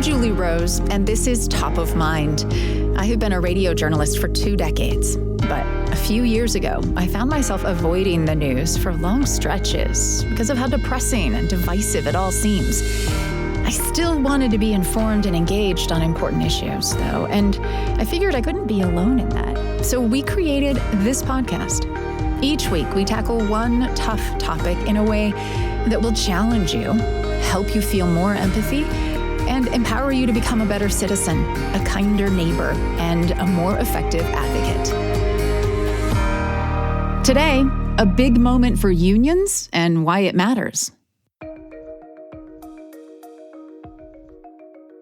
Julie Rose, and this is Top of Mind. I have been a radio journalist for 2 decades, but a few years ago, I found myself avoiding the news for long stretches because of how depressing and divisive it all seems. I still wanted to be informed and engaged on important issues, though, and I figured I couldn't be alone in that. So we created this podcast. Each week, we tackle one tough topic in a way that will challenge you, help you feel more empathy, and empower you to become a better citizen, a kinder neighbor, and a more effective advocate. Today, a big moment for unions and why it matters.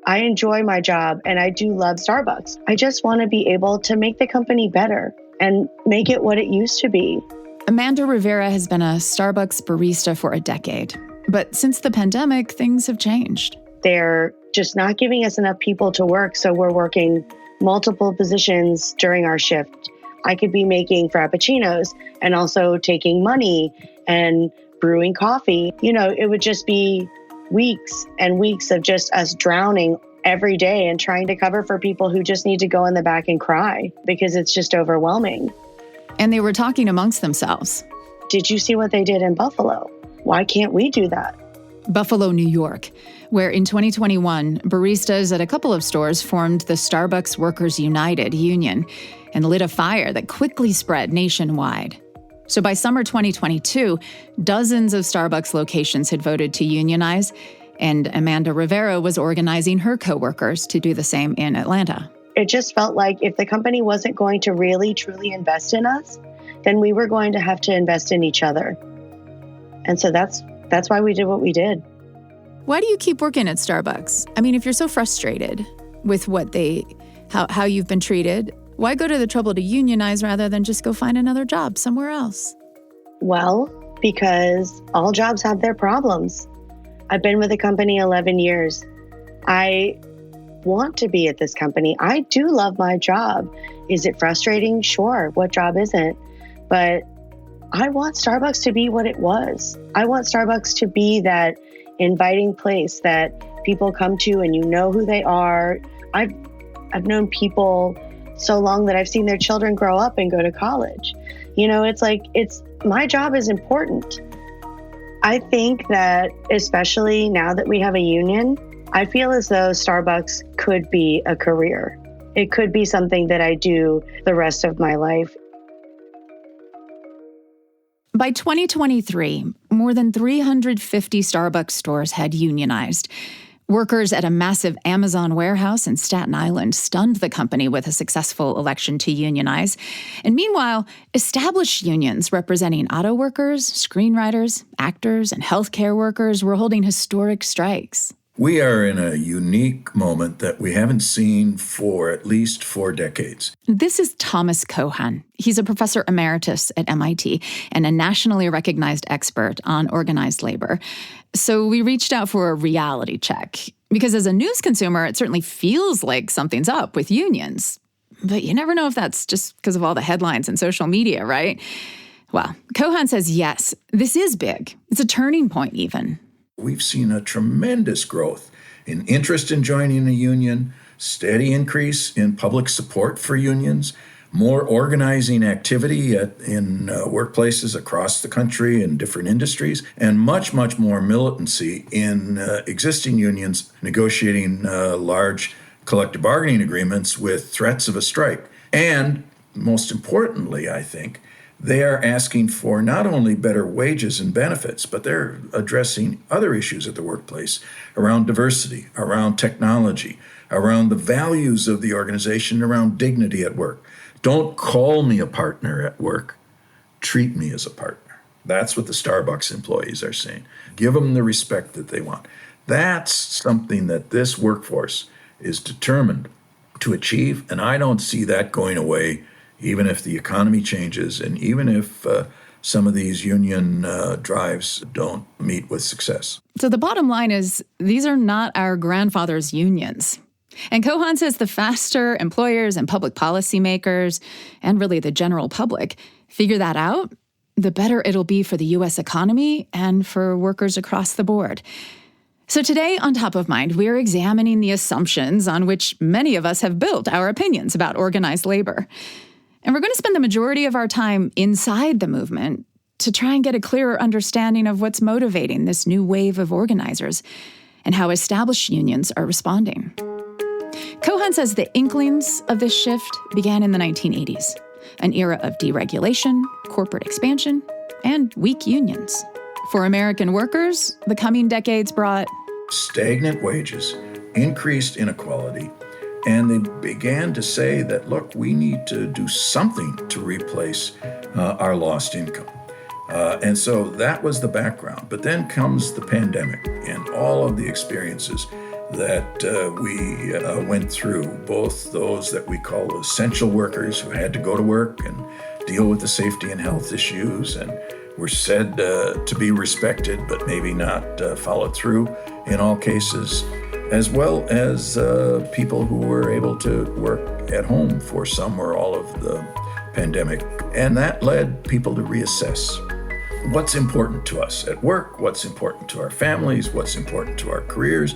I enjoy my job and I do love Starbucks. I just want to be able to make the company better and make it what it used to be. Amanda Rivera has been a Starbucks barista for a decade. But since the pandemic, things have changed. They're just not giving us enough people to work, so we're working multiple positions during our shift. I could be making frappuccinos and also taking money and brewing coffee. It would just be weeks and weeks of just us drowning every day and trying to cover for people who just need to go in the back and cry because it's just overwhelming. And they were talking amongst themselves. Did you see what they did in Buffalo? Why can't we do that? Buffalo, New York, where in 2021, baristas at a couple of stores formed the Starbucks Workers United union and lit a fire that quickly spread nationwide. So by summer 2022, dozens of Starbucks locations had voted to unionize, and Amanda Rivera was organizing her coworkers to do the same in Atlanta. It just felt like if the company wasn't going to really, truly invest in us, then we were going to have to invest in each other. And so that's why we did what we did. Why do you keep working at Starbucks? I mean, if you're so frustrated with how you've been treated, why go to the trouble to unionize rather than just go find another job somewhere else? Well, because all jobs have their problems. I've been with the company 11 years. I want to be at this company. I do love my job. Is it frustrating? Sure. What job isn't? But I want Starbucks to be what it was. I want Starbucks to be that inviting place that people come to and you know who they are. I've known people so long that I've seen their children grow up and go to college. It's my job is important. I think that especially now that we have a union, I feel as though Starbucks could be a career. It could be something that I do the rest of my life. By 2023, more than 350 Starbucks stores had unionized. Workers at a massive Amazon warehouse in Staten Island stunned the company with a successful election to unionize. And meanwhile, established unions representing auto workers, screenwriters, actors, and healthcare workers were holding historic strikes. We are in a unique moment that we haven't seen for at least 4 decades. This is Thomas Cohan. He's a professor emeritus at MIT and a nationally recognized expert on organized labor. So we reached out for a reality check, because as a news consumer, it certainly feels like something's up with unions. But you never know if that's just because of all the headlines and social media, right? Well, Cohan says yes, this is big. It's a turning point even. We've seen a tremendous growth in interest in joining a union, steady increase in public support for unions, more organizing activity in workplaces across the country in different industries, and much, much more militancy in existing unions negotiating large collective bargaining agreements with threats of a strike. And most importantly, I think, they are asking for not only better wages and benefits, but they're addressing other issues at the workplace around diversity, around technology, around the values of the organization, around dignity at work. Don't call me a partner at work. Treat me as a partner. That's what the Starbucks employees are saying. Give them the respect that they want. That's something that this workforce is determined to achieve, and I don't see that going away even if the economy changes and even if some of these union drives don't meet with success. So the bottom line is these are not our grandfather's unions. And Cohan says the faster employers and public policymakers, and really the general public, figure that out, the better it'll be for the U.S. economy and for workers across the board. So today on Top of Mind, we're examining the assumptions on which many of us have built our opinions about organized labor. And we're going to spend the majority of our time inside the movement to try and get a clearer understanding of what's motivating this new wave of organizers and how established unions are responding. Kohan says the inklings of this shift began in the 1980s, an era of deregulation, corporate expansion, and weak unions. For American workers, the coming decades brought stagnant wages, increased inequality, and they began to say that, look, we need to do something to replace our lost income. And so that was the background. But then comes the pandemic and all of the experiences that we went through, both those that we call essential workers who had to go to work and deal with the safety and health issues and were said to be respected, but maybe not followed through in all cases, as well as people who were able to work at home for some or all of the pandemic. And that led people to reassess what's important to us at work, what's important to our families, what's important to our careers.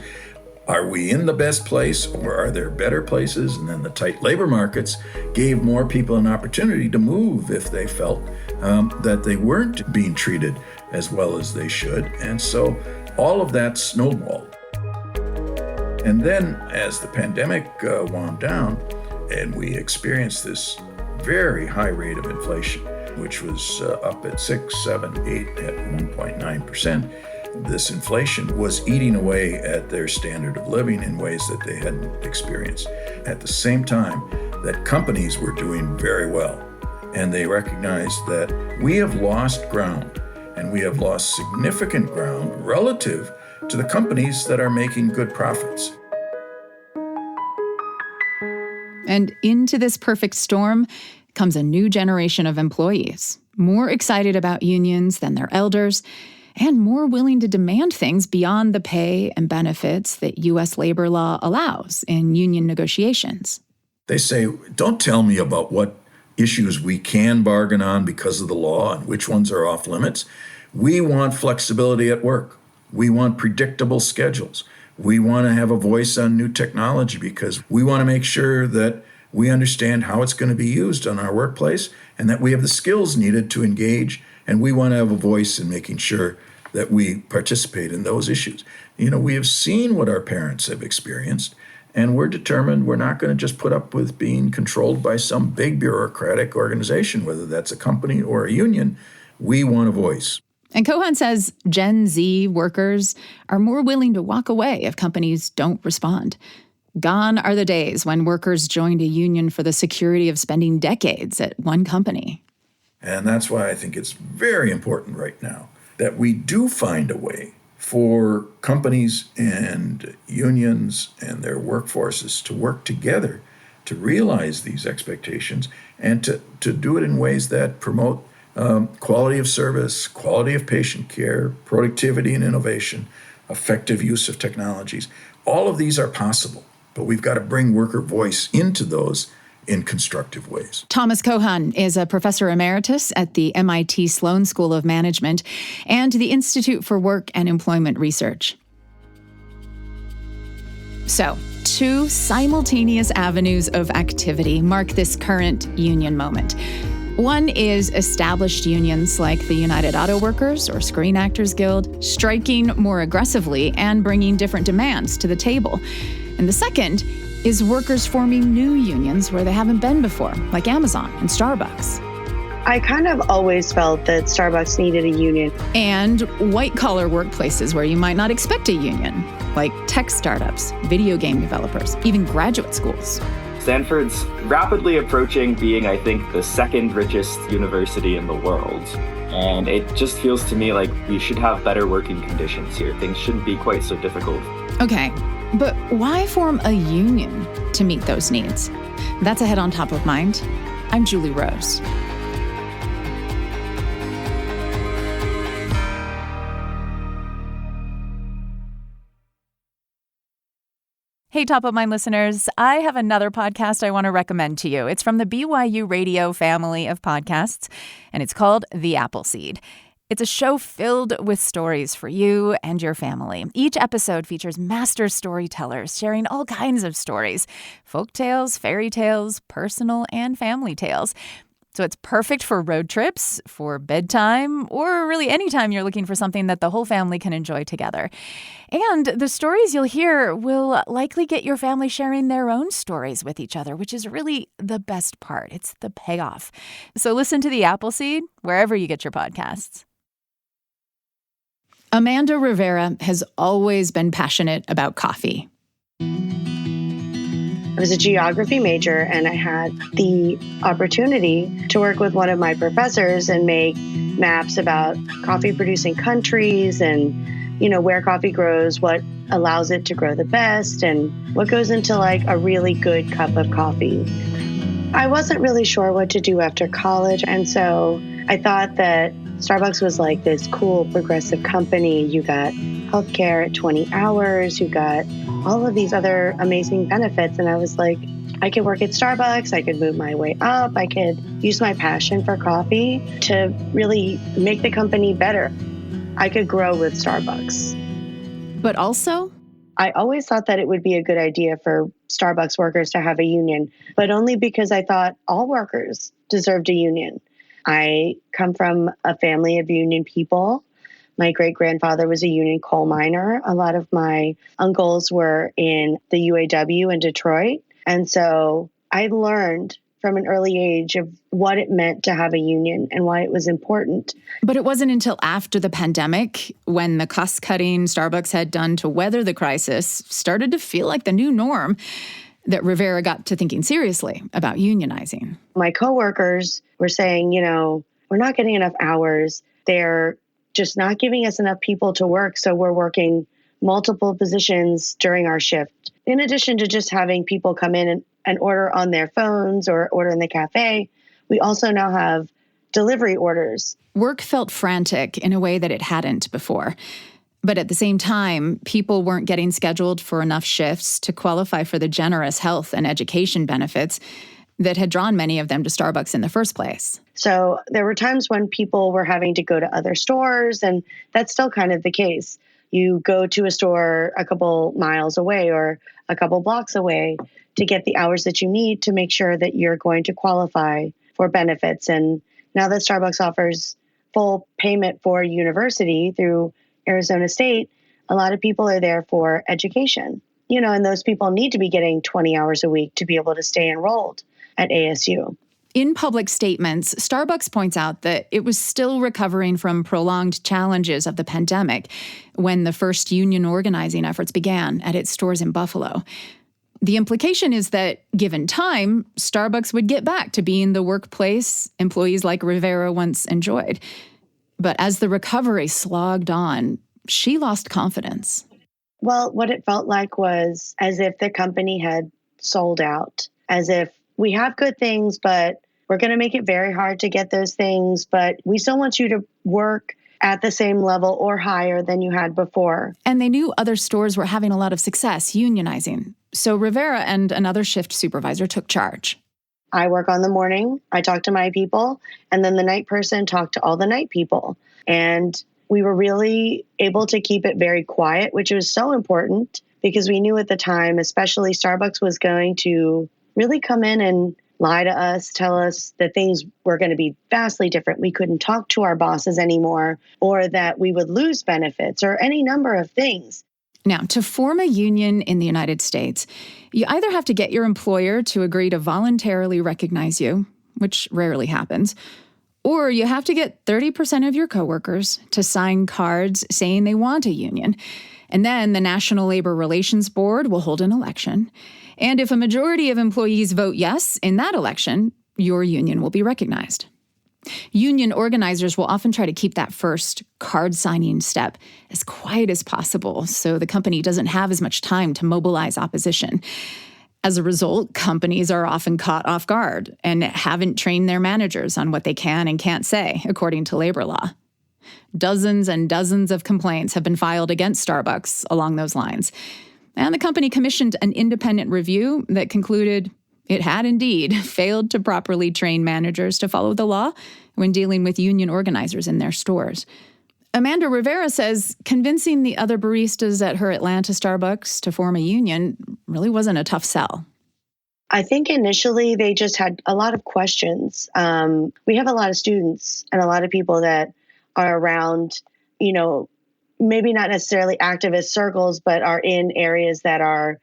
Are we in the best place, or are there better places? And then the tight labor markets gave more people an opportunity to move if they felt that they weren't being treated as well as they should. And so all of that snowballed. And then as the pandemic wound down and we experienced this very high rate of inflation, which was up at 6, 7, 8, at 1.9%, this inflation was eating away at their standard of living in ways that they hadn't experienced. At the same time that companies were doing very well, and they recognized that we have lost ground, and we have lost significant ground relative to the companies that are making good profits. And into this perfect storm comes a new generation of employees, more excited about unions than their elders, and more willing to demand things beyond the pay and benefits that U.S. labor law allows in union negotiations. They say, don't tell me about what issues we can bargain on because of the law and which ones are off limits. We want flexibility at work. We want predictable schedules. We want to have a voice on new technology because we want to make sure that we understand how it's going to be used in our workplace and that we have the skills needed to engage, and we want to have a voice in making sure that we participate in those issues. You know, we have seen what our parents have experienced, and we're determined we're not going to just put up with being controlled by some big bureaucratic organization, whether that's a company or a union. We want a voice. And Kohan says Gen Z workers are more willing to walk away if companies don't respond. Gone are the days when workers joined a union for the security of spending decades at one company. And that's why I think it's very important right now that we do find a way for companies and unions and their workforces to work together to realize these expectations and to do it in ways that promote quality of service, quality of patient care, productivity and innovation, effective use of technologies. All of these are possible, but we've got to bring worker voice into those in constructive ways. Thomas Kohan is a professor emeritus at the MIT Sloan School of Management and the Institute for Work and Employment Research. So, two simultaneous avenues of activity mark this current union moment. One is established unions like the United Auto Workers or Screen Actors Guild striking more aggressively and bringing different demands to the table. And the second is workers forming new unions where they haven't been before, like Amazon and Starbucks. I kind of always felt that Starbucks needed a union. And white-collar workplaces where you might not expect a union, like tech startups, video game developers, even graduate schools. Stanford's rapidly approaching being, I think, the second richest university in the world. And it just feels to me like we should have better working conditions here. Things shouldn't be quite so difficult. Okay, but why form a union to meet those needs? That's ahead on Top of Mind. I'm Julie Rose. Hey, Top of Mind listeners, I have another podcast I want to recommend to you. It's from the BYU Radio family of podcasts, and it's called The Appleseed. It's a show filled with stories for you and your family. Each episode features master storytellers sharing all kinds of stories, folk tales, fairy tales, personal and family tales. So it's perfect for road trips, for bedtime, or really anytime you're looking for something that the whole family can enjoy together. And the stories you'll hear will likely get your family sharing their own stories with each other, which is really the best part. It's the payoff. So listen to The Appleseed wherever you get your podcasts. Amanda Rivera has always been passionate about coffee. I was a geography major, and I had the opportunity to work with one of my professors and make maps about coffee producing countries and, where coffee grows, what allows it to grow the best, and what goes into like a really good cup of coffee. I wasn't really sure what to do after college, and so I thought that Starbucks was like this cool progressive company. You got healthcare at 20 hours, you got all of these other amazing benefits. And I was like, I could work at Starbucks, I could move my way up, I could use my passion for coffee to really make the company better. I could grow with Starbucks. But also, I always thought that it would be a good idea for Starbucks workers to have a union, but only because I thought all workers deserved a union. I come from a family of union people. My great-grandfather was a union coal miner. A lot of my uncles were in the UAW in Detroit. And so I learned from an early age of what it meant to have a union and why it was important. But it wasn't until after the pandemic, when the cost-cutting Starbucks had done to weather the crisis started to feel like the new norm, that Rivera got to thinking seriously about unionizing. My coworkers were saying, we're not getting enough hours. They're just not giving us enough people to work. So we're working multiple positions during our shift. In addition to just having people come in and order on their phones or order in the cafe, we also now have delivery orders. Work felt frantic in a way that it hadn't before. But at the same time, people weren't getting scheduled for enough shifts to qualify for the generous health and education benefits that had drawn many of them to Starbucks in the first place. So there were times when people were having to go to other stores, and that's still kind of the case. You go to a store a couple miles away or a couple blocks away to get the hours that you need to make sure that you're going to qualify for benefits. And now that Starbucks offers full payment for university through Arizona State, a lot of people are there for education, and those people need to be getting 20 hours a week to be able to stay enrolled at ASU. In public statements, Starbucks points out that it was still recovering from prolonged challenges of the pandemic when the first union organizing efforts began at its stores in Buffalo. The implication is that, given time, Starbucks would get back to being the workplace employees like Rivera once enjoyed. But as the recovery slogged on, she lost confidence. Well, what it felt like was as if the company had sold out, as if we have good things, but we're going to make it very hard to get those things, but we still want you to work at the same level or higher than you had before. And they knew other stores were having a lot of success unionizing. So Rivera and another shift supervisor took charge. I work on the morning, I talk to my people, and then the night person talked to all the night people. And we were really able to keep it very quiet, which was so important because we knew at the time, especially Starbucks was going to really come in and lie to us, tell us that things were going to be vastly different. We couldn't talk to our bosses anymore, or that we would lose benefits, or any number of things. Now, to form a union in the United States, you either have to get your employer to agree to voluntarily recognize you, which rarely happens, or you have to get 30% of your coworkers to sign cards saying they want a union. And then the National Labor Relations Board will hold an election. And if a majority of employees vote yes in that election, your union will be recognized. Union organizers will often try to keep that first card-signing step as quiet as possible so the company doesn't have as much time to mobilize opposition. As a result, companies are often caught off guard and haven't trained their managers on what they can and can't say, according to labor law. Dozens and dozens of complaints have been filed against Starbucks along those lines. And the company commissioned an independent review that concluded it had indeed failed to properly train managers to follow the law when dealing with union organizers in their stores. Amanda Rivera says convincing the other baristas at her Atlanta Starbucks to form a union really wasn't a tough sell. I think initially they just had a lot of questions. We have a lot of students and a lot of people that are around, maybe not necessarily activist circles, but are in areas that are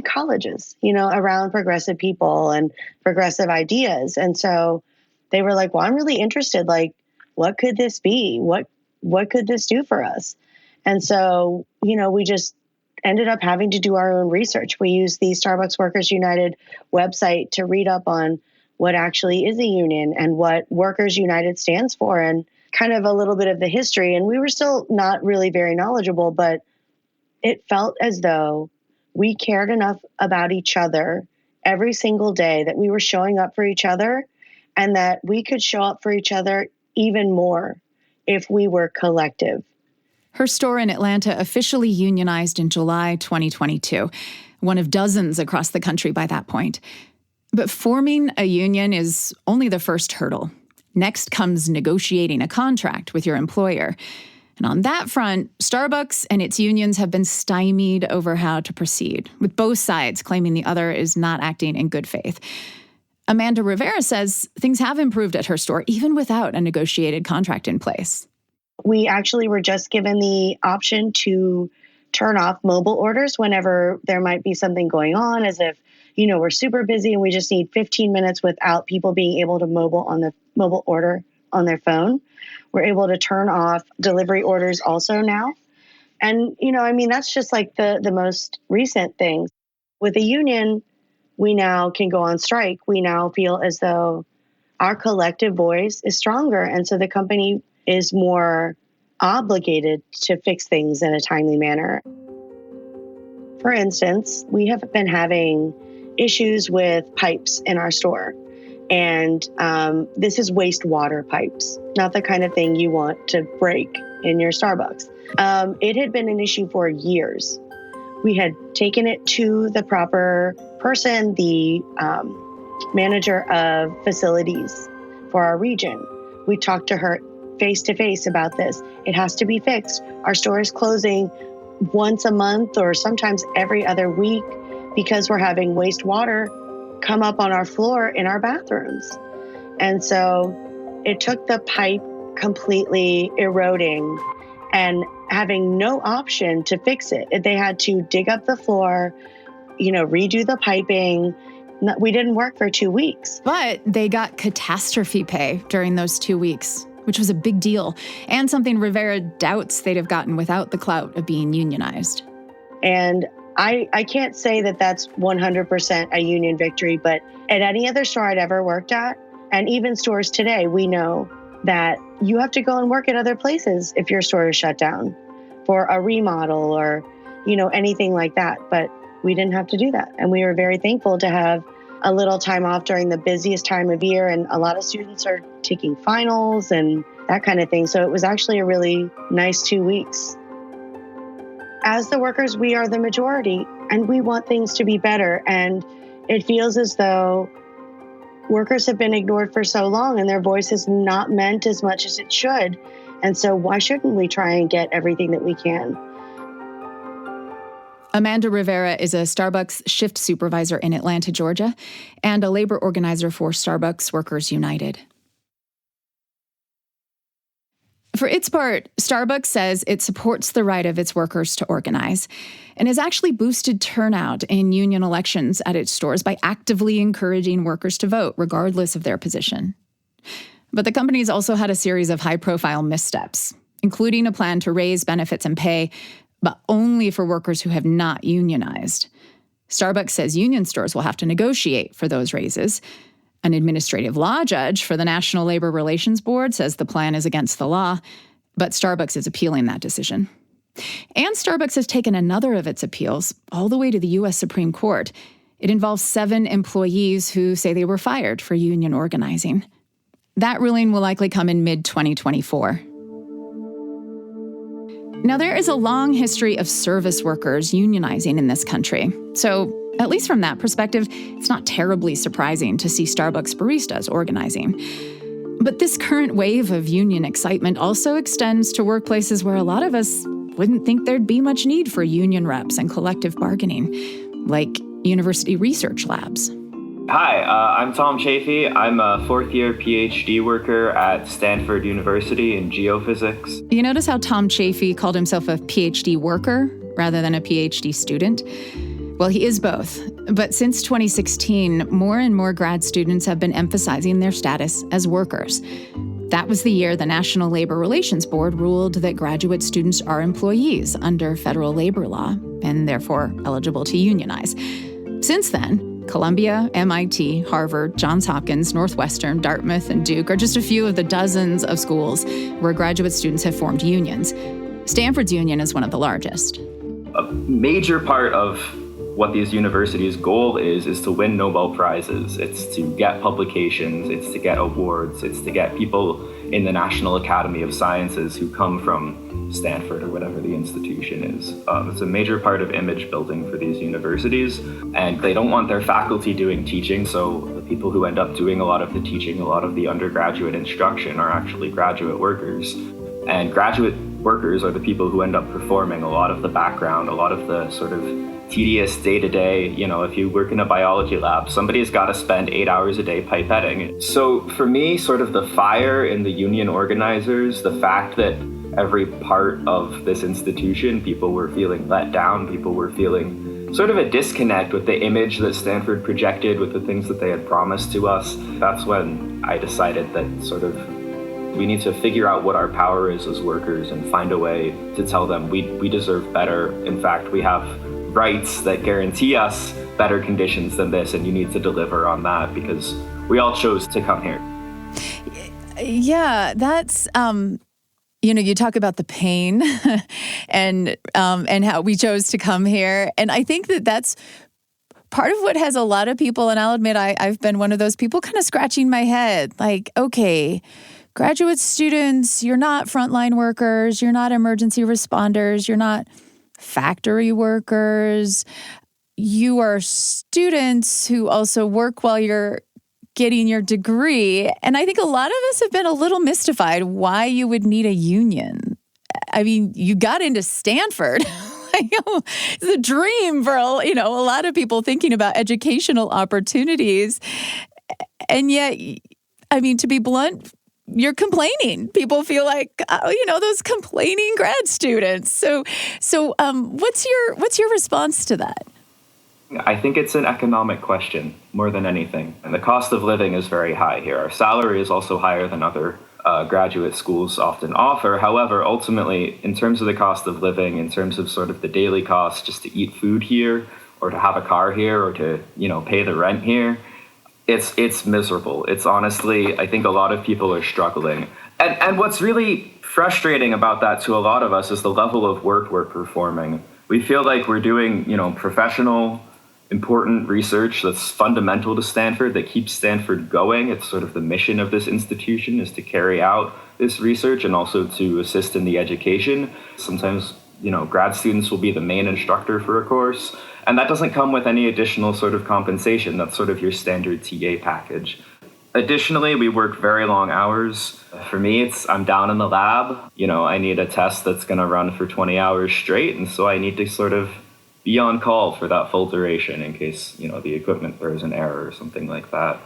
colleges, around progressive people and progressive ideas. And so they were like, well, I'm really interested. Like, what could this be? What could this do for us? And so, we just ended up having to do our own research. We used the Starbucks Workers United website to read up on what actually is a union and what Workers United stands for and kind of a little bit of the history. And we were still not really very knowledgeable, but it felt as though we cared enough about each other every single day that we were showing up for each other and that we could show up for each other even more if we were collective. Her store in Atlanta officially unionized in July 2022, one of dozens across the country by that point. But forming a union is only the first hurdle. Next comes negotiating a contract with your employer. And on that front, Starbucks and its unions have been stymied over how to proceed, with both sides claiming the other is not acting in good faith. Amanda Rivera says things have improved at her store, even without a negotiated contract in place. We actually were just given the option to turn off mobile orders whenever there might be something going on, as if, we're super busy and we just need 15 minutes without people being able to mobile order on their phone. We're able to turn off delivery orders also now. And, that's just like the most recent thing. With the union, we now can go on strike. We now feel as though our collective voice is stronger. And so the company is more obligated to fix things in a timely manner. For instance, we have been having issues with pipes in our store. And this is wastewater pipes, not the kind of thing you want to break in your Starbucks. It had been an issue for years. We had taken it to the proper person, the manager of facilities for our region. We talked to her face-to-face about this. It has to be fixed. Our store is closing once a month or sometimes every other week because we're having wastewater come up on our floor in our bathrooms. And so it took the pipe completely eroding and having no option to fix it. They had to dig up the floor, redo the piping. We didn't work for 2 weeks. But they got catastrophe pay during those 2 weeks, which was a big deal, and something Rivera doubts they'd have gotten without the clout of being unionized. And I can't say that that's 100% a union victory, but at any other store I'd ever worked at, and even stores today, we know that you have to go and work at other places if your store is shut down for a remodel or, anything like that. But we didn't have to do that. And we were very thankful to have a little time off during the busiest time of year. And a lot of students are taking finals and that kind of thing. So it was actually a really nice 2 weeks. As the workers, we are the majority and we want things to be better. And it feels as though workers have been ignored for so long and their voice is not meant as much as it should. And so why shouldn't we try and get everything that we can? Amanda Rivera is a Starbucks shift supervisor in Atlanta, Georgia, and a labor organizer for Starbucks Workers United. For its part, Starbucks says it supports the right of its workers to organize and has actually boosted turnout in union elections at its stores by actively encouraging workers to vote, regardless of their position. But the company's also had a series of high-profile missteps, including a plan to raise benefits and pay, but only for workers who have not unionized. Starbucks says union stores will have to negotiate for those raises. An administrative law judge for the National Labor Relations Board says the plan is against the law, but Starbucks is appealing that decision. And Starbucks has taken another of its appeals all the way to the U.S. Supreme Court. It involves 7 employees who say they were fired for union organizing. That ruling will likely come in mid-2024. Now, there is a long history of service workers unionizing in this country. So At least from that perspective, it's not terribly surprising to see Starbucks baristas organizing. But this current wave of union excitement also extends to workplaces where a lot of us wouldn't think there'd be much need for union reps and collective bargaining, like university research labs. Hi, I'm Tom Chafee. I'm a fourth-year PhD worker at Stanford University in geophysics. You notice how Tom Chafee called himself a PhD worker rather than a PhD student? Well, he is both. But since 2016, more and more grad students have been emphasizing their status as workers. That was the year the National Labor Relations Board ruled that graduate students are employees under federal labor law and therefore eligible to unionize. Since then, Columbia, MIT, Harvard, Johns Hopkins, Northwestern, Dartmouth, and Duke are just a few of the dozens of schools where graduate students have formed unions. Stanford's union is one of the largest. A major part of what these universities' goal is to win Nobel Prizes. It's to get publications, it's to get awards, it's to get people in the National Academy of Sciences who come from Stanford or whatever the institution is. It's a major part of image building for these universities, and they don't want their faculty doing teaching, so the people who end up doing a lot of the teaching, a lot of the undergraduate instruction are actually graduate workers. And graduate workers are the people who end up performing a lot of the background, a lot of the sort of tedious day-to-day, if you work in a biology lab, somebody's got to spend 8 hours a day pipetting. So for me, sort of the fire in the union organizers, the fact that every part of this institution, people were feeling let down, people were feeling sort of a disconnect with the image that Stanford projected, with the things that they had promised to us. That's when I decided that sort of we need to figure out what our power is as workers and find a way to tell them we deserve better. In fact, we have rights that guarantee us better conditions than this, and you need to deliver on that because we all chose to come here. Yeah, that's you talk about the pain and how we chose to come here, and I think that's part of what has a lot of people, and I'll admit I've been one of those people, kind of scratching my head, like, okay, graduate students, you're not frontline workers, you're not emergency responders, you're not factory workers. You are students who also work while you're getting your degree. And I think a lot of us have been a little mystified why you would need a union. I mean, you got into Stanford. It's a dream for a lot of people thinking about educational opportunities. And yet, I mean, to be blunt, you're complaining. People feel like, those complaining grad students. So, what's your response to that? I think it's an economic question more than anything. And the cost of living is very high here. Our salary is also higher than other graduate schools often offer. However, ultimately, in terms of the cost of living, in terms of sort of the daily cost just to eat food here, or to have a car here, or to pay the rent here, it's miserable. It's honestly, I think a lot of people are struggling. And what's really frustrating about that to a lot of us is the level of work we're performing. We feel like we're doing, professional, important research that's fundamental to Stanford, that keeps Stanford going. It's sort of the mission of this institution is to carry out this research and also to assist in the education. Sometimes, grad students will be the main instructor for a course. And that doesn't come with any additional sort of compensation. That's sort of your standard TA package. Additionally, we work very long hours. For me, I'm down in the lab. I need a test that's going to run for 20 hours straight. And so I need to sort of be on call for that full duration in case, the equipment throws an error or something like that.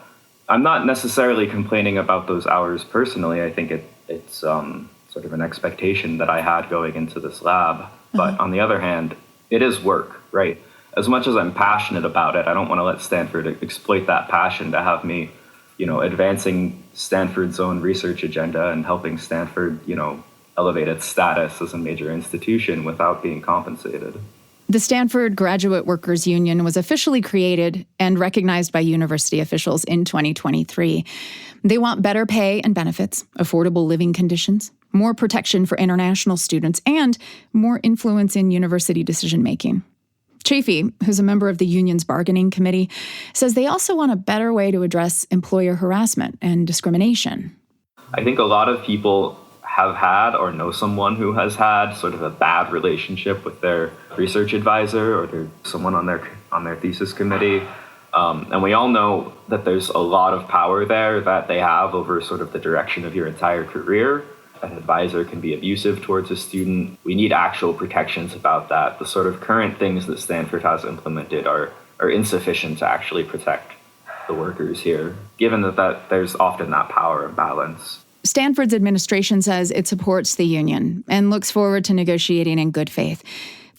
I'm not necessarily complaining about those hours personally. I think it's sort of an expectation that I had going into this lab. But on the other hand, it is work, right? As much as I'm passionate about it, I don't want to let Stanford exploit that passion to have me, advancing Stanford's own research agenda and helping Stanford, elevate its status as a major institution without being compensated. The Stanford Graduate Workers Union was officially created and recognized by university officials in 2023. They want better pay and benefits, affordable living conditions, more protection for international students, and more influence in university decision-making. Chafee, who's a member of the union's bargaining committee, says they also want a better way to address employer harassment and discrimination. I think a lot of people have had or know someone who has had sort of a bad relationship with their research advisor or someone on their thesis committee. And we all know that there's a lot of power there that they have over sort of the direction of your entire career. An advisor can be abusive towards a student. We need actual protections about that. The sort of current things that Stanford has implemented are insufficient to actually protect the workers here, given that there's often that power imbalance. Stanford's administration says it supports the union and looks forward to negotiating in good faith.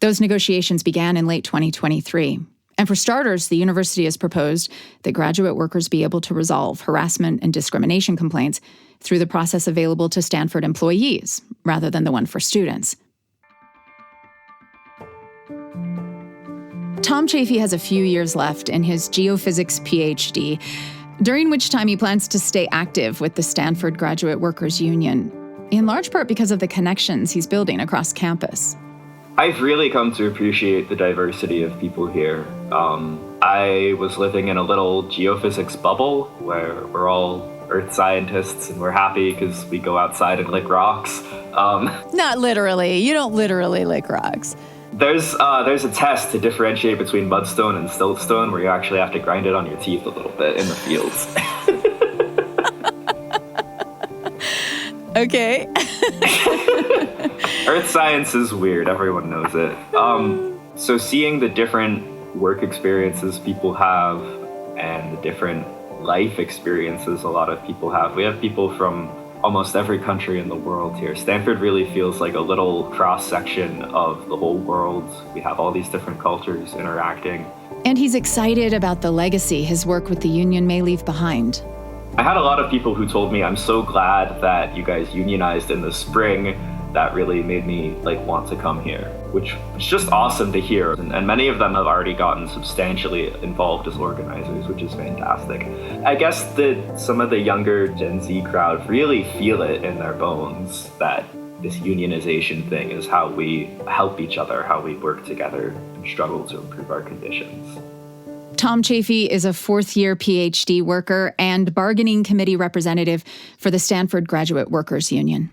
Those negotiations began in late 2023. And for starters, the university has proposed that graduate workers be able to resolve harassment and discrimination complaints through the process available to Stanford employees, rather than the one for students. Tom Chafee has a few years left in his geophysics PhD, during which time he plans to stay active with the Stanford Graduate Workers Union, in large part because of the connections he's building across campus. I've really come to appreciate the diversity of people here. I was living in a little geophysics bubble where we're all earth scientists and we're happy because we go outside and lick rocks. Not literally. You don't literally lick rocks. There's a test to differentiate between mudstone and siltstone where you actually have to grind it on your teeth a little bit in the fields. Okay. Earth science is weird. Everyone knows it. So seeing the different work experiences people have and the different life experiences a lot of people have. We have people from almost every country in the world here. Stanford really feels like a little cross-section of the whole world. We have all these different cultures interacting. And he's excited about the legacy his work with the union may leave behind. I had a lot of people who told me, I'm so glad that you guys unionized in the spring. That really made me want to come here, which is just awesome to hear. And many of them have already gotten substantially involved as organizers, which is fantastic. I guess that some of the younger Gen Z crowd really feel it in their bones that this unionization thing is how we help each other, how we work together and struggle to improve our conditions. Tom Chafee is a fourth-year PhD worker and bargaining committee representative for the Stanford Graduate Workers Union.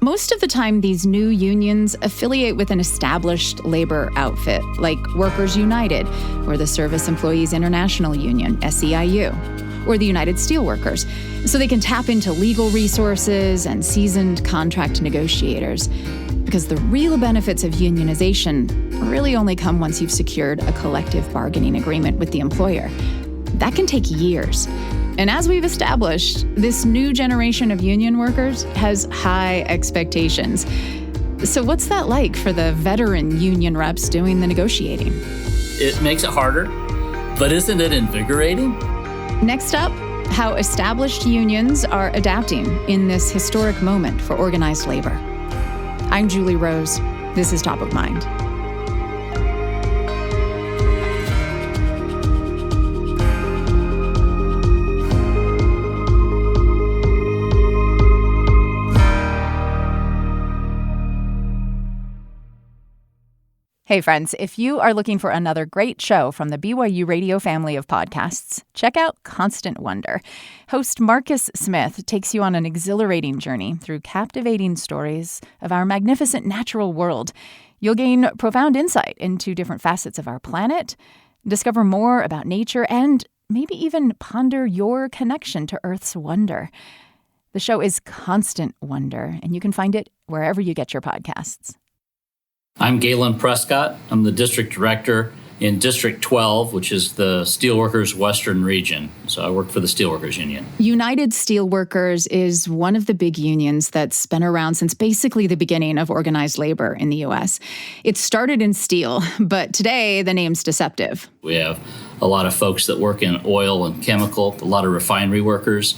Most of the time, these new unions affiliate with an established labor outfit, like Workers United, or the Service Employees International Union, SEIU, or the United Steelworkers, so they can tap into legal resources and seasoned contract negotiators. Because the real benefits of unionization really only come once you've secured a collective bargaining agreement with the employer. That can take years. And as we've established, this new generation of union workers has high expectations. So what's that like for the veteran union reps doing the negotiating? It makes it harder, but isn't it invigorating? Next up, how established unions are adapting in this historic moment for organized labor. I'm Julie Rose. This is Top of Mind. Hey friends, if you are looking for another great show from the BYU Radio family of podcasts, check out Constant Wonder. Host Marcus Smith takes you on an exhilarating journey through captivating stories of our magnificent natural world. You'll gain profound insight into different facets of our planet, discover more about nature, and maybe even ponder your connection to Earth's wonder. The show is Constant Wonder, and you can find it wherever you get your podcasts. I'm Galen Prescott. I'm the district director in District 12, which is the Steelworkers Western Region. So I work for the Steelworkers Union. United Steelworkers is one of the big unions that's been around since basically the beginning of organized labor in the U.S. It started in steel, but today the name's deceptive. We have a lot of folks that work in oil and chemical, a lot of refinery workers.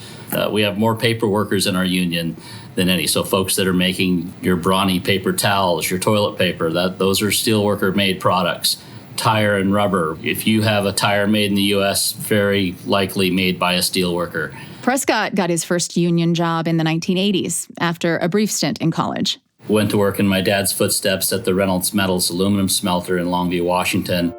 We have more paper workers in our union than any. So folks that are making your brawny paper towels, your toilet paper, those are steelworker-made products. Tire and rubber. If you have a tire made in the U.S., very likely made by a steelworker. Prescott got his first union job in the 1980s after a brief stint in college. Went to work in my dad's footsteps at the Reynolds Metals aluminum smelter in Longview, Washington.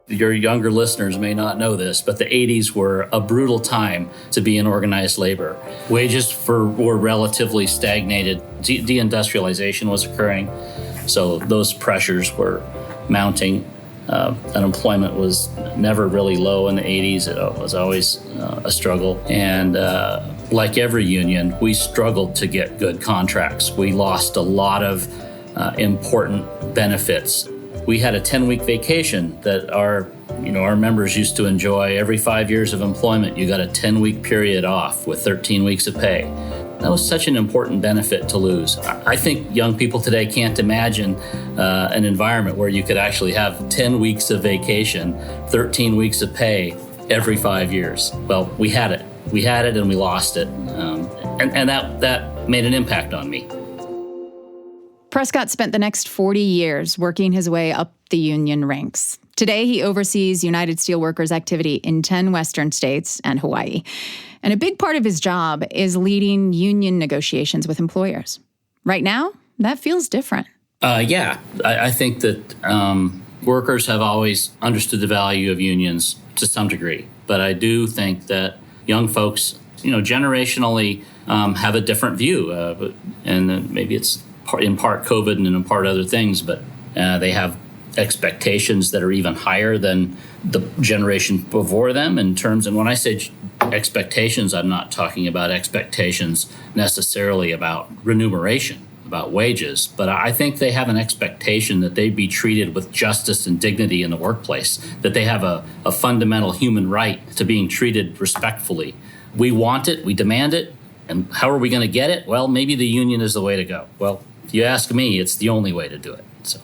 Your younger listeners may not know this, but the 80s were a brutal time to be in organized labor. Wages were relatively stagnated. Deindustrialization was occurring, so those pressures were mounting. Unemployment was never really low in the 80s. It was always a struggle. And like every union, we struggled to get good contracts. We lost a lot of important benefits. We had a 10-week vacation that our members used to enjoy. Every 5 years of employment, you got a 10-week period off with 13 weeks of pay. That was such an important benefit to lose. I think young people today can't imagine an environment where you could actually have 10 weeks of vacation, 13 weeks of pay every 5 years. Well, we had it. We had it and we lost it. And that made an impact on me. Prescott spent the next 40 years working his way up the union ranks. Today, he oversees United Steelworkers activity in 10 Western states and Hawaii. And a big part of his job is leading union negotiations with employers. Right now, that feels different. I think that workers have always understood the value of unions to some degree. But I do think that young folks, generationally have a different view. And maybe it's in part COVID and in part other things, but they have expectations that are even higher than the generation before them in terms, and when I say expectations, I'm not talking about expectations necessarily about remuneration, about wages, but I think they have an expectation that they be treated with justice and dignity in the workplace, that they have a fundamental human right to being treated respectfully. We want it, we demand it, and how are we going to get it? Well, maybe the union is the way to go. Well, if you ask me, it's the only way to do it. So,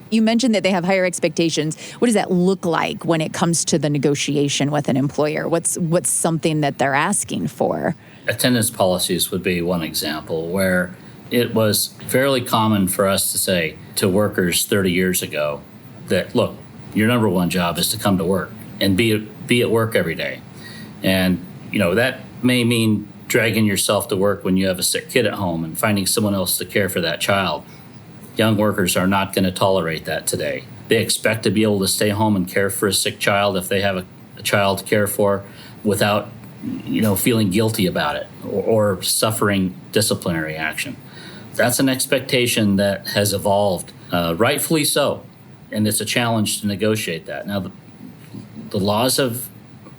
you mentioned that they have higher expectations. What does that look like when it comes to the negotiation with an employer? What's something that they're asking for? Attendance policies would be one example where it was fairly common for us to say to workers 30 years ago that, look, your number one job is to come to work and be at work every day. And, that may mean dragging yourself to work when you have a sick kid at home and finding someone else to care for that child. Young workers are not going to tolerate that today. They expect to be able to stay home and care for a sick child if they have a child to care for without, feeling guilty about it or suffering disciplinary action. That's an expectation that has evolved, rightfully so, and it's a challenge to negotiate that. Now, the laws have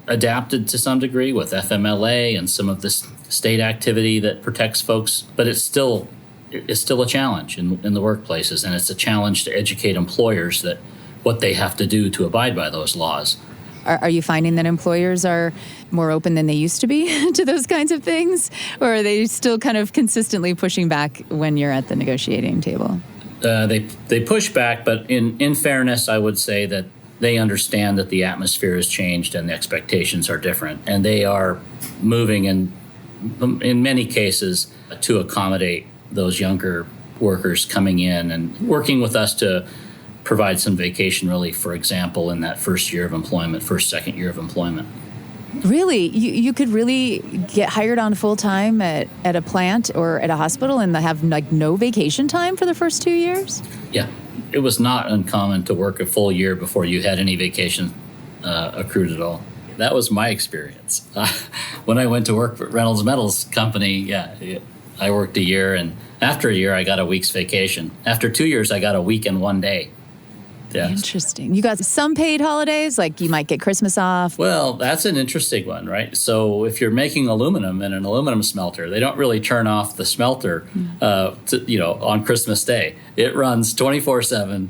adapted to some degree with FMLA and some of this state activity that protects folks, but it's still a challenge in the workplaces, and it's a challenge to educate employers that what they have to do to abide by those laws. Are you finding that employers are more open than they used to be to those kinds of things, or are they still kind of consistently pushing back when you're at the negotiating table? They push back, but in fairness, I would say that they understand that the atmosphere has changed and the expectations are different, and they are moving in many cases to accommodate those younger workers coming in and working with us to provide some vacation relief, for example, in that first second year of employment. Really? You could really get hired on full-time at a plant or at a hospital and have no vacation time for the first 2 years? Yeah. It was not uncommon to work a full year before you had any vacation accrued at all. That was my experience. When I went to work for Reynolds Metals Company, I worked a year, and after a year, I got a week's vacation. After 2 years, I got a week and 1 day. Yes. Interesting. You got some paid holidays, like you might get Christmas off? Well, that's an interesting one, right? So if you're making aluminum in an aluminum smelter, they don't really turn off the smelter on Christmas Day. It runs 24/7,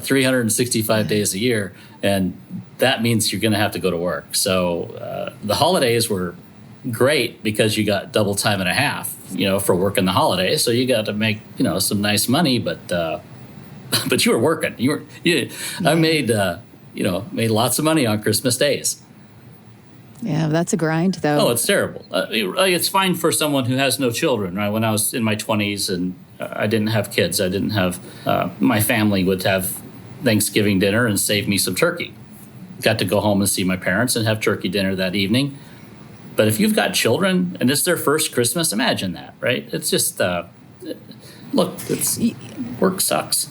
365 days a year, and that means you're going to have to go to work. So the holidays were great because you got double time and a half, for working the holidays. So you got to make, some nice money, but you were working. I made lots of money on Christmas days. Yeah, that's a grind, though. Oh, it's terrible. It's fine for someone who has no children, right? When I was in my 20s and I didn't have kids, I didn't have, my family would have Thanksgiving dinner and save me some turkey. Got to go home and see my parents and have turkey dinner that evening. But if you've got children and it's their first Christmas, imagine that, right? It's just, work sucks.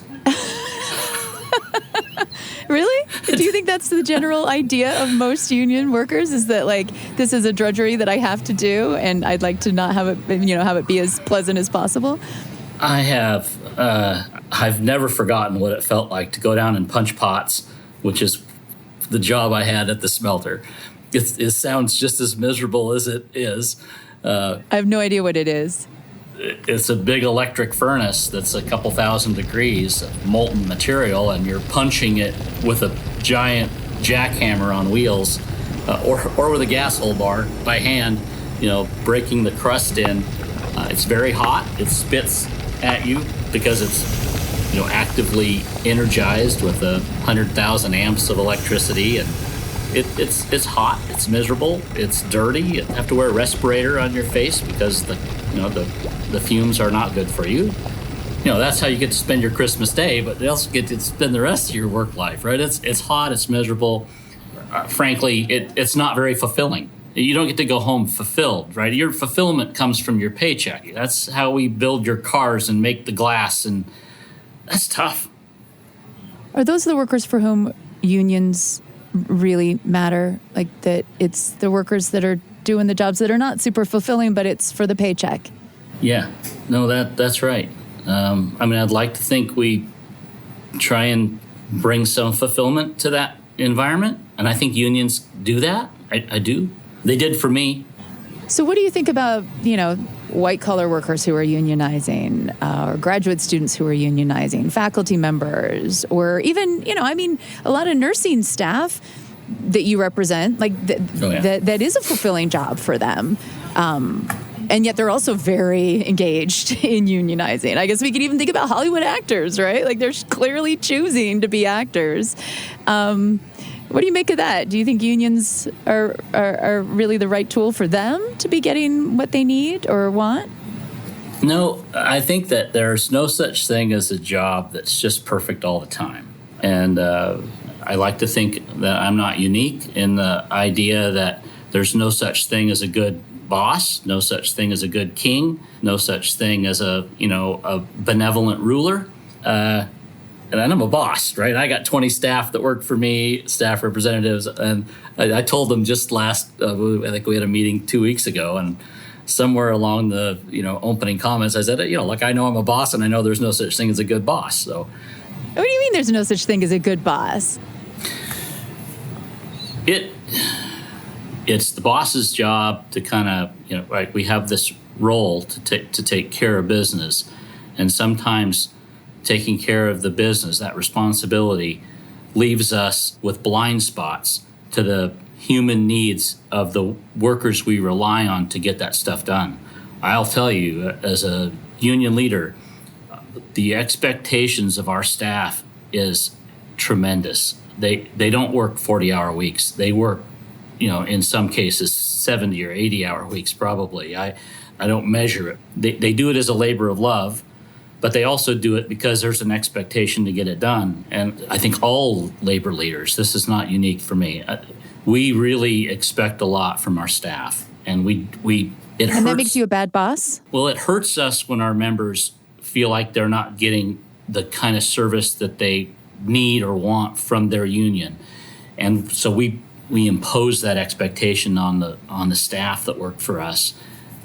Really? Do you think that's the general idea of most union workers, is that like, this is a drudgery that I have to do and I'd like to not have it, have it be as pleasant as possible? I've never forgotten what it felt like to go down and punch pots, which is the job I had at the smelter. It sounds just as miserable as it is. I have no idea what it is. It's a big electric furnace that's a couple thousand degrees of molten material, and you're punching it with a giant jackhammer on wheels, or with a gas hole bar by hand, breaking the crust in. It's very hot. It spits at you because it's actively energized with 100,000 amps of electricity, and it's hot. It's miserable. It's dirty. You have to wear a respirator on your face because the fumes are not good for you. That's how you get to spend your Christmas day, but you also get to spend the rest of your work life, right? It's hot. It's miserable. Frankly, it's not very fulfilling. You don't get to go home fulfilled, right? Your fulfillment comes from your paycheck. That's how we build your cars and make the glass, and that's tough. Are those the workers for whom unions really matter? Like that it's the workers that are doing the jobs that are not super fulfilling, but it's for the paycheck? Yeah, no, that's right. I'd like to think we try and bring some fulfillment to that environment, and I think unions do that. I do. They did for me. So what do you think about, white-collar workers who are unionizing, or graduate students who are unionizing, faculty members, or even, a lot of nursing staff that you represent, that is a fulfilling job for them. And yet they're also very engaged in unionizing. I guess we could even think about Hollywood actors, right? Like they're clearly choosing to be actors. What do you make of that? Do you think unions are really the right tool for them to be getting what they need or want? No, I think that there's no such thing as a job that's just perfect all the time. And I like to think that I'm not unique in the idea that there's no such thing as a good boss, no such thing as a good king, no such thing as a benevolent ruler. And I'm a boss, right? I got 20 staff that work for me, staff representatives, and I told them just I think we had a meeting 2 weeks ago, and somewhere along the opening comments, I said, I know I'm a boss, and I know there's no such thing as a good boss. So, what do you mean there's no such thing as a good boss? It's the boss's job to kind of right. We have this role to take care of business, and sometimes taking care of the business, that responsibility, leaves us with blind spots to the human needs of the workers we rely on to get that stuff done. I'll tell you, as a union leader, the expectations of our staff is tremendous. They don't work 40-hour weeks. They work, in some cases, 70 or 80-hour weeks probably. I don't measure it. They do it as a labor of love, but they also do it because there's an expectation to get it done. And I think all labor leaders, this is not unique for me, we really expect a lot from our staff. And it hurts. And that makes you a bad boss? Well, it hurts us when our members feel like they're not getting the kind of service that they need or want from their union. And so we impose that expectation on the staff that work for us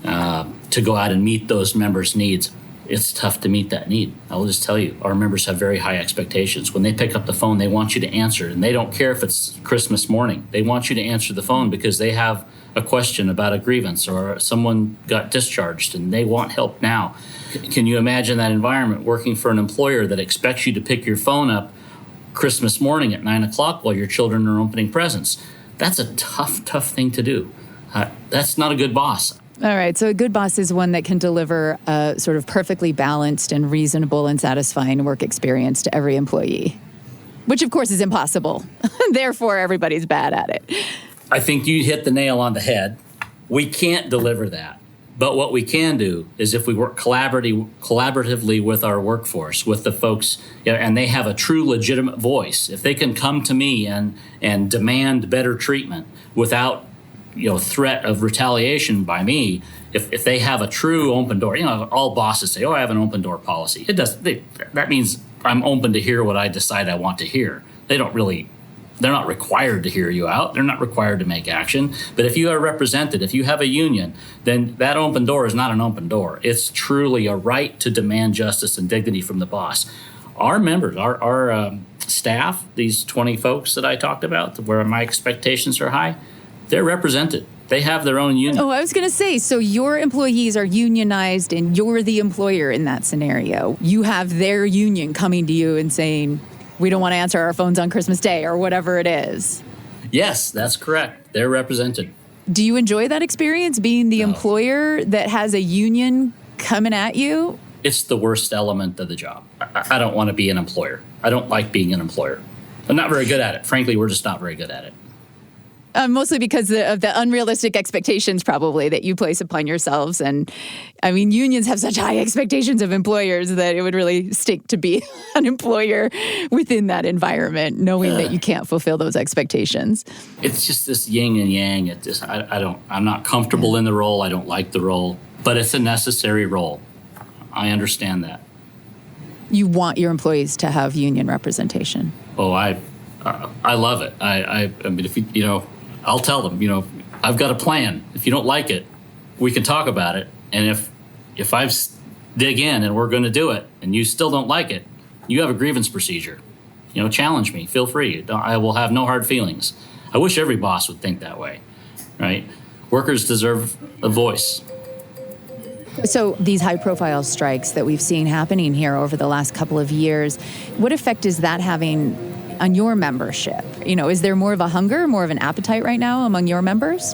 to go out and meet those members' needs. It's tough to meet that need. I will just tell you, our members have very high expectations. When they pick up the phone, they want you to answer, and they don't care if it's Christmas morning. They want you to answer the phone because they have a question about a grievance or someone got discharged and they want help now. Can you imagine that environment, working for an employer that expects you to pick your phone up Christmas morning at 9 o'clock while your children are opening presents? That's a tough thing to do. That's not a good boss. All right. So a good boss is one that can deliver a sort of perfectly balanced and reasonable and satisfying work experience to every employee, which, of course, is impossible. Therefore, everybody's bad at it. I think you hit the nail on the head. We can't deliver that. But what we can do is if we work collaboratively with our workforce, with the folks, and they have a true legitimate voice, if they can come to me and demand better treatment without threat of retaliation by me, if they have a true open door, all bosses say, I have an open door policy. That means I'm open to hear what I decide I want to hear. They don't really they're not required to hear you out. They're not required to make action. But if you are represented, if you have a union, then that open door is not an open door. It's truly a right to demand justice and dignity from the boss. Our members, our staff, these 20 folks that I talked about, where my expectations are high, they're represented. They have their own union. Oh, I was going to say, so your employees are unionized and you're the employer in that scenario. You have their union coming to you and saying, we don't want to answer our phones on Christmas Day or whatever it is. Yes, that's correct. They're represented. Do you enjoy that experience, being the employer that has a union coming at you? It's the worst element of the job. I don't want to be an employer. I don't like being an employer. I'm not very good at it. Frankly, we're just not very good at it. Mostly because of the unrealistic expectations probably that you place upon yourselves. And I mean, unions have such high expectations of employers that it would really stink to be an employer within that environment, knowing that you can't fulfill those expectations. It's just this yin and yang. It just, I'm not comfortable in the role. I don't like the role, but it's a necessary role. I understand that. You want your employees to have union representation. Oh, I love it. I mean, if I'll tell them, I've got a plan. If you don't like it, we can talk about it. And if I dig in and we're going to do it and you still don't like it, you have a grievance procedure. Challenge me. Feel free. I will have no hard feelings. I wish every boss would think that way, right? Workers deserve a voice. So these high-profile strikes that we've seen happening here over the last couple of years, what effect is that having on your membership? Is there more of a hunger, more of an appetite right now among your members?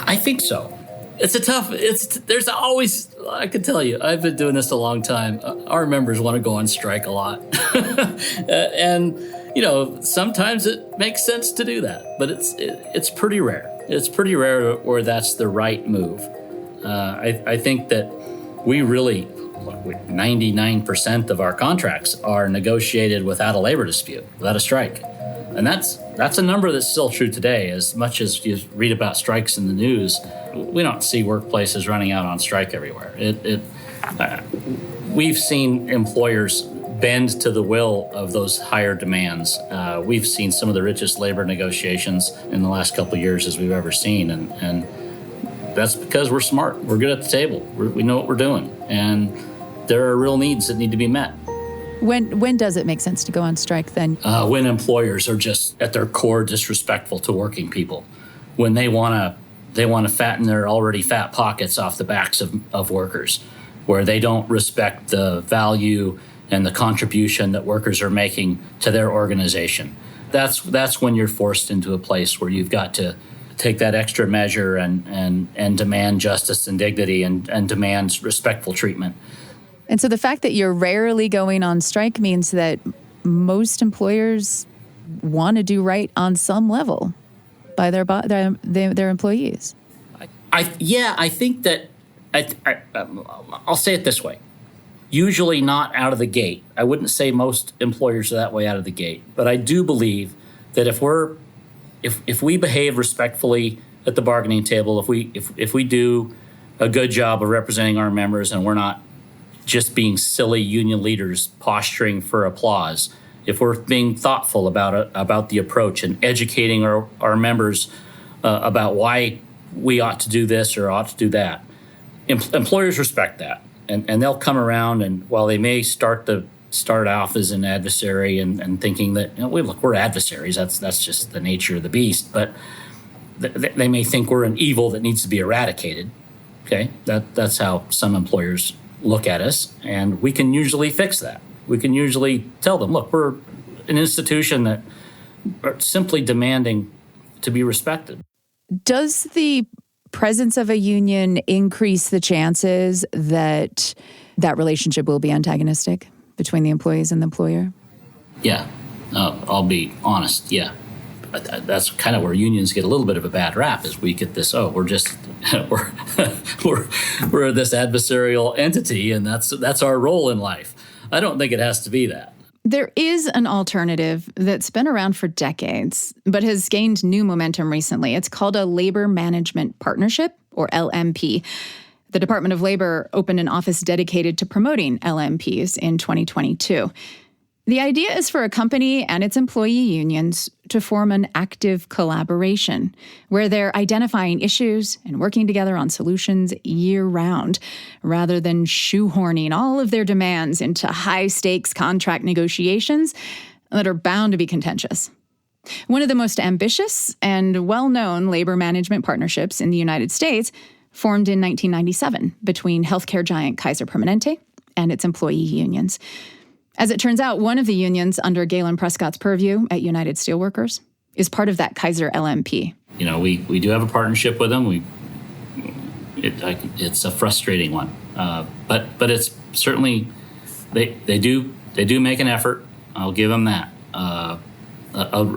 I think so. There's always, I can tell you, I've been doing this a long time. Our members want to go on strike a lot. And, sometimes it makes sense to do that, but it's pretty rare. It's pretty rare where that's the right move. I think that we really, 99% of our contracts are negotiated without a labor dispute, without a strike. And that's a number that's still true today. As much as you read about strikes in the news, we don't see workplaces running out on strike everywhere. We've seen employers bend to the will of those higher demands. We've seen some of the richest labor negotiations in the last couple of years as we've ever seen. And that's because we're smart. We're good at the table. We know what we're doing. And there are real needs that need to be met. When does it make sense to go on strike then? When employers are just at their core disrespectful to working people. When they want to fatten their already fat pockets off the backs of workers. Where they don't respect the value and the contribution that workers are making to their organization. That's when you're forced into a place where you've got to take that extra measure and demand justice and dignity and demand respectful treatment. And so the fact that you're rarely going on strike means that most employers want to do right on some level by their employees. I think that I'll say it this way. Usually not out of the gate. I wouldn't say most employers are that way out of the gate, but I do believe that if we behave respectfully at the bargaining table, if we do a good job of representing our members and we're not just being silly union leaders posturing for applause, if we're being thoughtful about the approach and educating our members about why we ought to do this or ought to do that, employers respect that, and they'll come around. And while they may start off as an adversary and thinking that we're adversaries, that's just the nature of the beast, but they may think we're an evil that needs to be eradicated. Okay, that's how some employers look at us, and we can usually fix that. We can usually tell them, look, we're an institution that are simply demanding to be respected. Does the presence of a union increase the chances that relationship will be antagonistic between the employees and the employer? Yeah, I'll be honest, yeah. That's kind of where unions get a little bit of a bad rap, is we get this, we're just we're this adversarial entity, and that's our role in life. I don't think it has to be that. There is an alternative that's been around for decades, but has gained new momentum recently. It's called a Labor Management Partnership, or LMP. The Department of Labor opened an office dedicated to promoting LMPs in 2022. The idea is for a company and its employee unions to form an active collaboration where they're identifying issues and working together on solutions year-round, rather than shoehorning all of their demands into high-stakes contract negotiations that are bound to be contentious. One of the most ambitious and well-known labor management partnerships in the United States formed in 1997 between healthcare giant Kaiser Permanente and its employee unions. As it turns out, one of the unions under Galen Prescott's purview at United Steelworkers is part of that Kaiser LMP. We do have a partnership with them. It's a frustrating one, but it's certainly they do make an effort. I'll give them that, a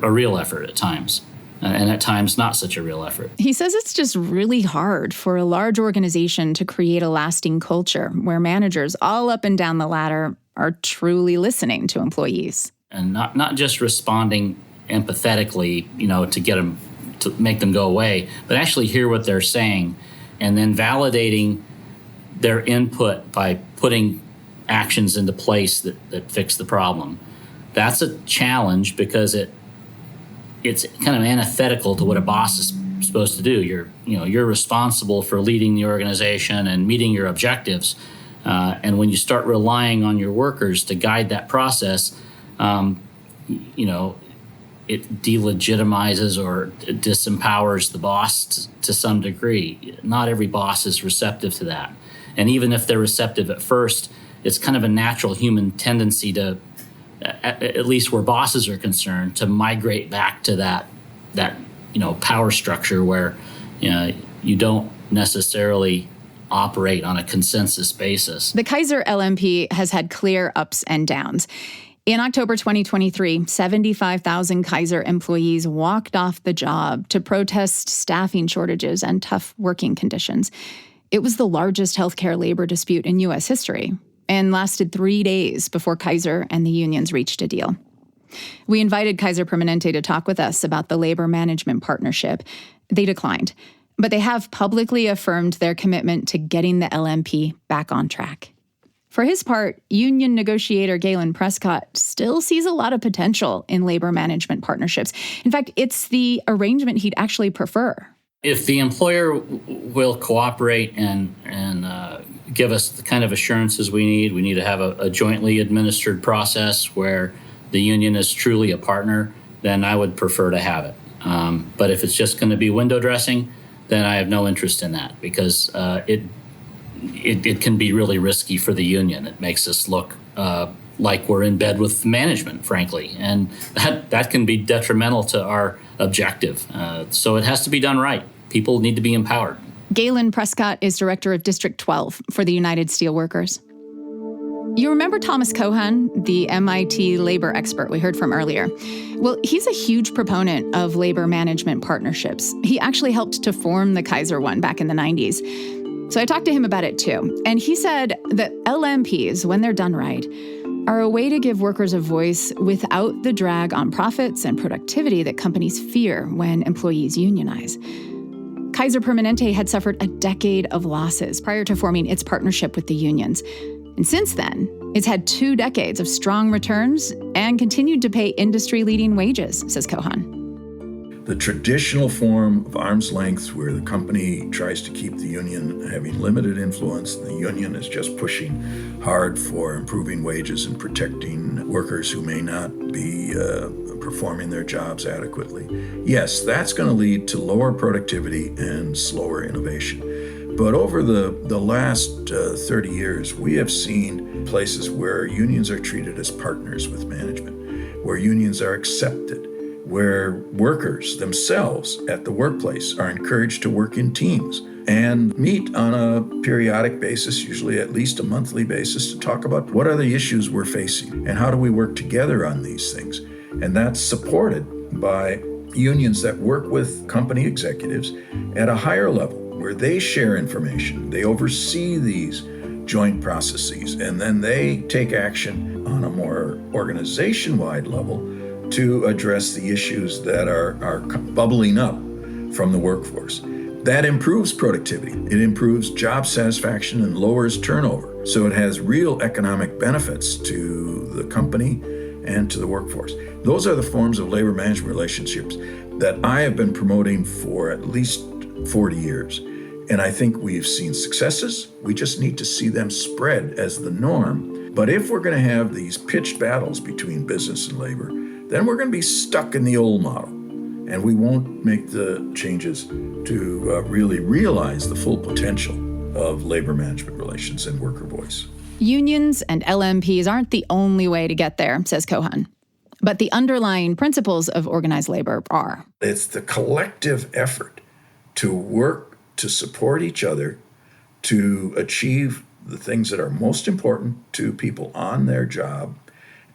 real effort at times. And at times, not such a real effort. He says it's just really hard for a large organization to create a lasting culture where managers all up and down the ladder are truly listening to employees. And not just responding empathetically, to get them, to make them go away, but actually hear what they're saying and then validating their input by putting actions into place that fix the problem. That's a challenge because it's kind of antithetical to what a boss is supposed to do. You're responsible for leading the organization and meeting your objectives. And when you start relying on your workers to guide that process, it delegitimizes or disempowers the boss to some degree. Not every boss is receptive to that. And even if they're receptive at first, it's kind of a natural human tendency to, at least where bosses are concerned, to migrate back to that power structure where you don't necessarily operate on a consensus basis. The Kaiser LMP has had clear ups and downs. In October 2023, 75,000 Kaiser employees walked off the job to protest staffing shortages and tough working conditions. It was the largest healthcare labor dispute in U.S. history and lasted 3 days before Kaiser and the unions reached a deal. We invited Kaiser Permanente to talk with us about the labor management partnership. They declined, but they have publicly affirmed their commitment to getting the LMP back on track. For his part, union negotiator Galen Prescott still sees a lot of potential in labor management partnerships. In fact, it's the arrangement he'd actually prefer. If the employer will cooperate and give us the kind of assurances we need to have a jointly administered process where the union is truly a partner, then I would prefer to have it. But if it's just going to be window dressing, then I have no interest in that because it can be really risky for the union. It makes us look like we're in bed with management, frankly, and that can be detrimental to our objective. So it has to be done right. People need to be empowered. Galen Prescott is director of District 12 for the United Steelworkers. You remember Thomas Cohan, the MIT labor expert we heard from earlier? Well, he's a huge proponent of labor management partnerships. He actually helped to form the Kaiser one back in the 90s. So I talked to him about it too. And he said that LMPs, when they're done right, are a way to give workers a voice without the drag on profits and productivity that companies fear when employees unionize. Kaiser Permanente had suffered a decade of losses prior to forming its partnership with the unions. And since then, it's had 2 decades of strong returns and continued to pay industry-leading wages, says Cohan. The traditional form of arm's length where the company tries to keep the union having limited influence, the union is just pushing hard for improving wages and protecting workers who may not be performing their jobs adequately. Yes, that's going to lead to lower productivity and slower innovation. But over the last 30 years, we have seen places where unions are treated as partners with management, where unions are accepted, where workers themselves at the workplace are encouraged to work in teams and meet on a periodic basis, usually at least a monthly basis, to talk about what are the issues we're facing and how do we work together on these things. And that's supported by unions that work with company executives at a higher level, where they share information, they oversee these joint processes, and then they take action on a more organization-wide level to address the issues that are bubbling up from the workforce. That improves productivity. It improves job satisfaction and lowers turnover. So it has real economic benefits to the company and to the workforce. Those are the forms of labor management relationships that I have been promoting for at least 40 years. And I think we've seen successes. We just need to see them spread as the norm. But if we're going to have these pitched battles between business and labor, then we're going to be stuck in the old model. And we won't make the changes to really realize the full potential of labor management relations and worker voice. Unions and LMPs aren't the only way to get there, says Cohen. But the underlying principles of organized labor are. It's the collective effort to work to support each other, to achieve the things that are most important to people on their job,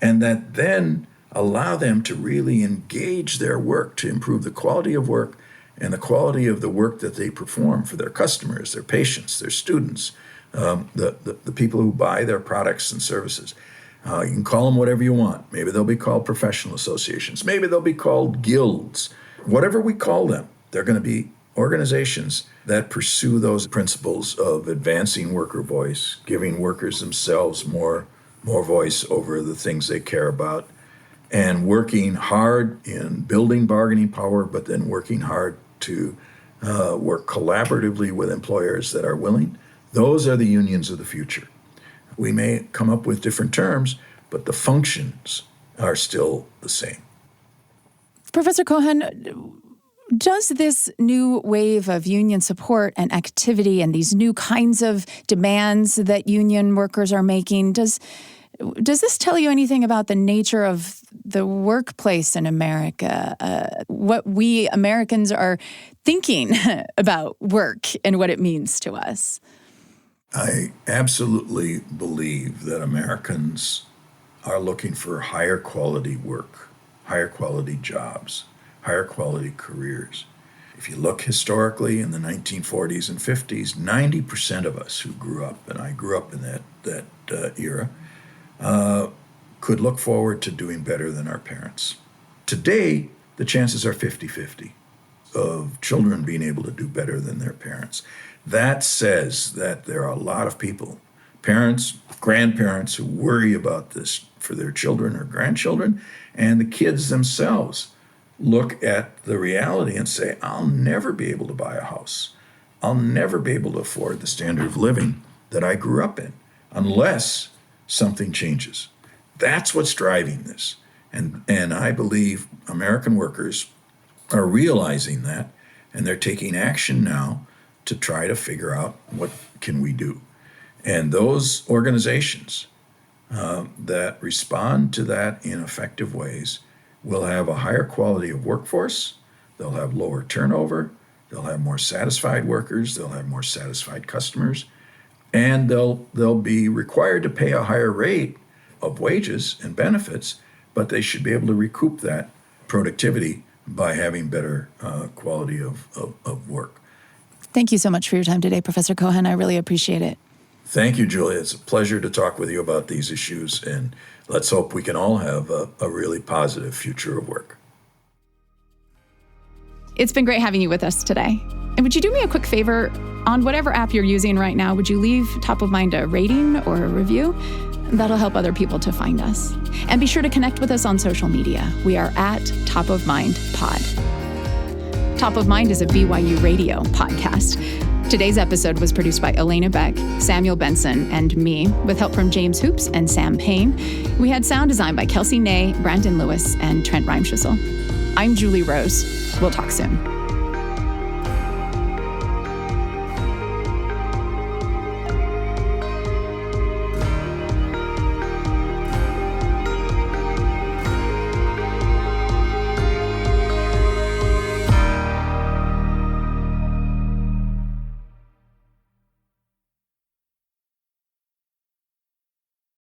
and that then allow them to really engage their work to improve the quality of work and the quality of the work that they perform for their customers, their patients, their students, the people who buy their products and services. You can call them whatever you want. Maybe they'll be called professional associations. Maybe they'll be called guilds. Whatever we call them, they're going to be organizations that pursue those principles of advancing worker voice, giving workers themselves more voice over the things they care about, and working hard in building bargaining power, but then working hard to work collaboratively with employers that are willing. Those are the unions of the future. We may come up with different terms, but the functions are still the same. Professor Cohen, does this new wave of union support and activity and these new kinds of demands that union workers are making, does this tell you anything about the nature of the workplace in America, what we Americans are thinking about work and what it means to us? I absolutely believe that Americans are looking for higher quality work, higher quality jobs, higher quality careers. If you look historically in the 1940s and 50s, 90% of us who grew up, and I grew up in that era, could look forward to doing better than our parents. Today, the chances are 50-50 of children being able to do better than their parents. That says that there are a lot of people, parents, grandparents, who worry about this for their children or grandchildren, and the kids themselves look at the reality and say, I'll never be able to buy a house. I'll never be able to afford the standard of living that I grew up in unless something changes. That's what's driving this. And I believe American workers are realizing that, and they're taking action now to try to figure out what can we do. And those organizations that respond to that in effective ways will have a higher quality of workforce, they'll have lower turnover, they'll have more satisfied workers, they'll have more satisfied customers, and they'll be required to pay a higher rate of wages and benefits, but they should be able to recoup that productivity by having better quality of work. Thank you so much for your time today, Professor Cohen. I really appreciate it. Thank you, Julia. It's a pleasure to talk with you about these issues, and let's hope we can all have a really positive future of work. It's been great having you with us today. And would you do me a quick favor? On whatever app you're using right now, would you leave Top of Mind a rating or a review? That'll help other people to find us. And be sure to connect with us on social media. We are at Top of Mind Pod. Top of Mind is a BYU radio podcast. Today's episode was produced by Elena Beck, Samuel Benson, and me, with help from James Hoops and Sam Payne. We had sound design by Kelsey Ney, Brandon Lewis, and Trent Reimschüssel. I'm Julie Rose. We'll talk soon.